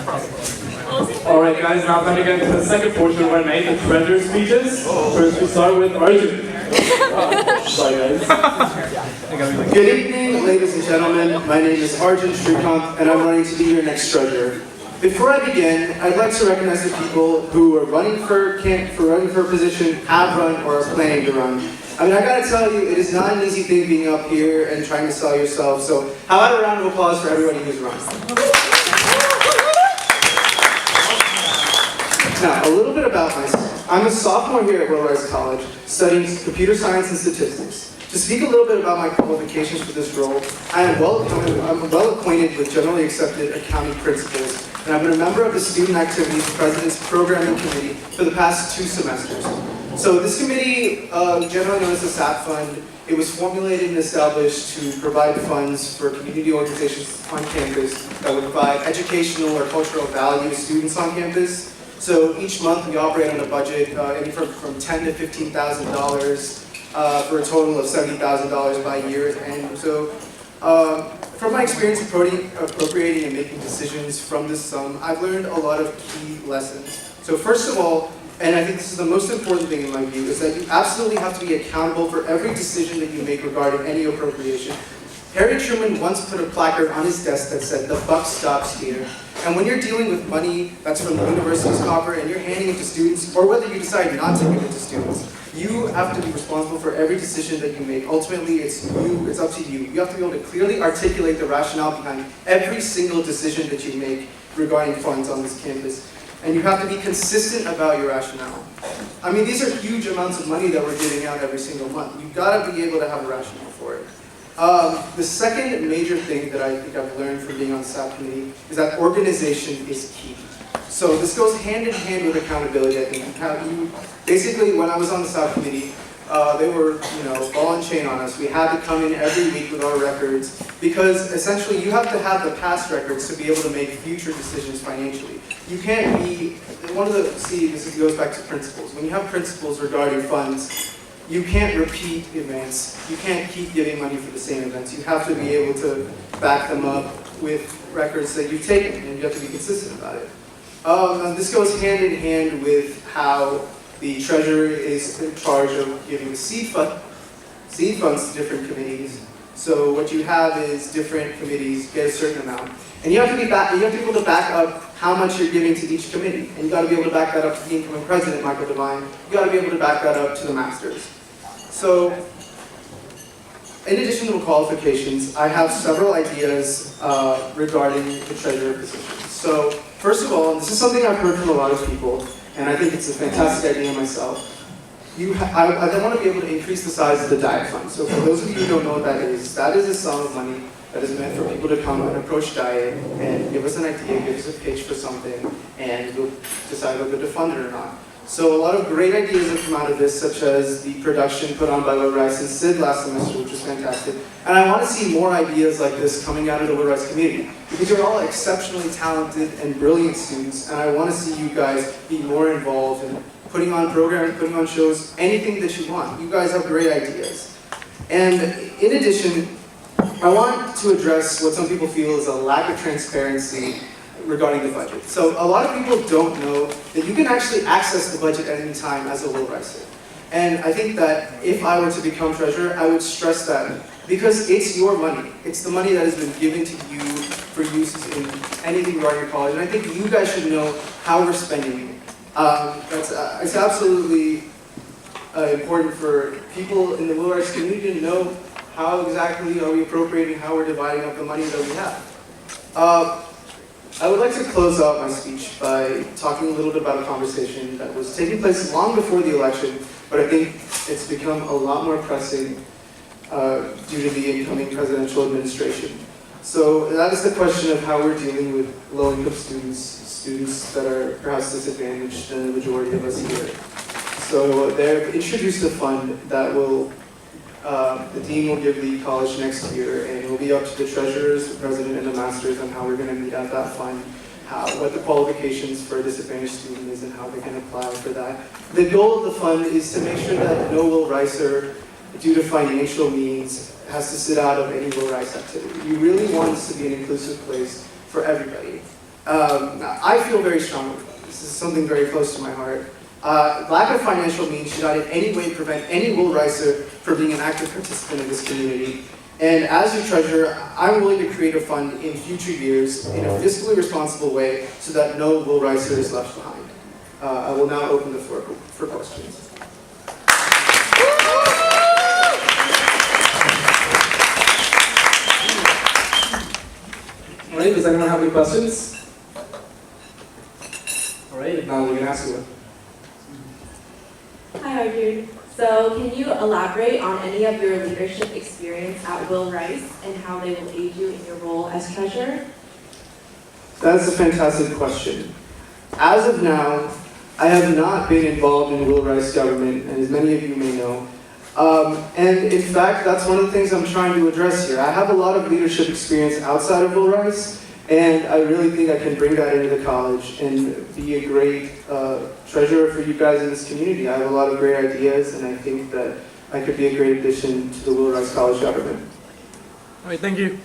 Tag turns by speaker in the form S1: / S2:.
S1: Alright guys, now going to get into the second portion of our night, the treasure speeches. First we start with Arjoon. Sorry guys.
S2: Good evening, ladies and gentlemen. My name is Arjoon Srikanth, and I'm running to be your next treasurer. Before I begin, I'd like to recognize the people who are running for a position, have run, or are planning to run. I mean, I gotta tell you, it is not an easy thing being up here and trying to sell yourself, so how about a round of applause for everybody who's run? Now, a little bit about myself. I'm a sophomore here at Will Rice College, studying computer science and statistics. To speak a little bit about my qualifications for this role, I'm well acquainted with generally accepted accounting principles, and I've been a member of the Student Activities President's Programming Committee for the past 2 semesters. So this committee, generally known as the SAP Fund, it was formulated and established to provide funds for community organizations on campus that would provide educational or cultural value to students on campus. So each month we operate on a budget anywhere from $10,000 to $15,000 for a total of $70,000 by year. And so from my experience appropriating and making decisions from this sum, I've learned a lot of key lessons. So first of all, and I think this is the most important thing in my view, is that you absolutely have to be accountable for every decision that you make regarding any appropriation. Harry Truman once put a placard on his desk that said, "The buck stops here." And when you're dealing with money that's from the university's coffer and you're handing it to students, or whether you decide not to give it to students, you have to be responsible for every decision that you make. Ultimately, it's up to you. You have to be able to clearly articulate the rationale behind every single decision that you make regarding funds on this campus. And you have to be consistent about your rationale. I mean, these are huge amounts of money that we're giving out every single month. You've got to be able to have a rationale for it. The second major thing that I think I've learned from being on the SAP committee is that organization is key. So this goes hand in hand with accountability. I think basically, when I was on the SAP committee, they were, ball and chain on us. We had to come in every week with our records because essentially you have to have the past records to be able to make future decisions financially. You can't be, this goes back to principles. When you have principles regarding funds, you can't repeat events. You can't keep giving money for the same events. You have to be able to back them up with records that you've taken, and you have to be consistent about it. This goes hand in hand with how the treasurer is in charge of giving seed funds to different committees. So what you have is different committees get a certain amount, and you have to be able to back up how much you're giving to each committee, and you got to be able to back that up to the incoming president, Michael Devine. You got to be able to back that up to the masters. So, in addition to the qualifications, I have several ideas regarding the treasurer position. So, first of all, and this is something I've heard from a lot of people, and I think it's a fantastic idea myself. I want to be able to increase the size of the diet fund. So for those of you who don't know what that is a sum of money that is meant for people to come and approach diet and give us an idea, give us a pitch for something, and we'll decide whether to fund it or not. So a lot of great ideas have come out of this, such as the production put on by Will Rice and Sid last semester, which was fantastic. And I want to see more ideas like this coming out of the Will Rice community, because you're all exceptionally talented and brilliant students, and I want to see you guys be more involved in putting on programming, putting on shows, anything that you want. You guys have great ideas. And in addition, I want to address what some people feel is a lack of transparency regarding the budget. So a lot of people don't know that you can actually access the budget at any time as a Will Ricer. And I think that if I were to become treasurer, I would stress that because it's your money. It's the money that has been given to you for use in anything regarding your college. And I think you guys should know how we're spending it. It's absolutely important for people in the Will Rice community to know how exactly are we appropriating, how we're dividing up the money that we have. I would like to close out my speech by talking a little bit about a conversation that was taking place long before the election, but I think it's become a lot more pressing due to the incoming presidential administration. So that is the question of how we're dealing with low-income students that are perhaps disadvantaged than the majority of us here. So they've introduced a fund that will, the dean will give the college next year, and it will be up to the treasurers, the president, and the masters on how we're going to meet out that fund, what the qualifications for a disadvantaged student is, and how they can apply for that. The goal of the fund is to make sure that no Will Ricer, due to financial means, has to sit out of any Will Rice activity. We really want this to be an inclusive place for everybody. I feel very strongly about it. This is something very close to my heart. Lack of financial means should not in any way prevent any Will Ricer from being an active participant in this community. And as your treasurer, I'm willing to create a fund in future years in a fiscally responsible way so that no Will Ricer is left behind. I will now open the floor for questions.
S1: All right, does anyone have any questions? All right, now we can ask you one.
S3: Hi, Arjoon. So, can you elaborate on any of your leadership experience at Will Rice and how they will aid you in your role as treasurer?
S2: That's a fantastic question. As of now, I have not been involved in Will Rice government, and as many of you may know. And in fact, that's one of the things I'm trying to address here. I have a lot of leadership experience outside of Will Rice, and I really think I can bring that into the college and be a great treasurer for you guys in this community. I have a lot of great ideas, and I think that I could be a great addition to the Will Rice College government.
S1: All right, thank you.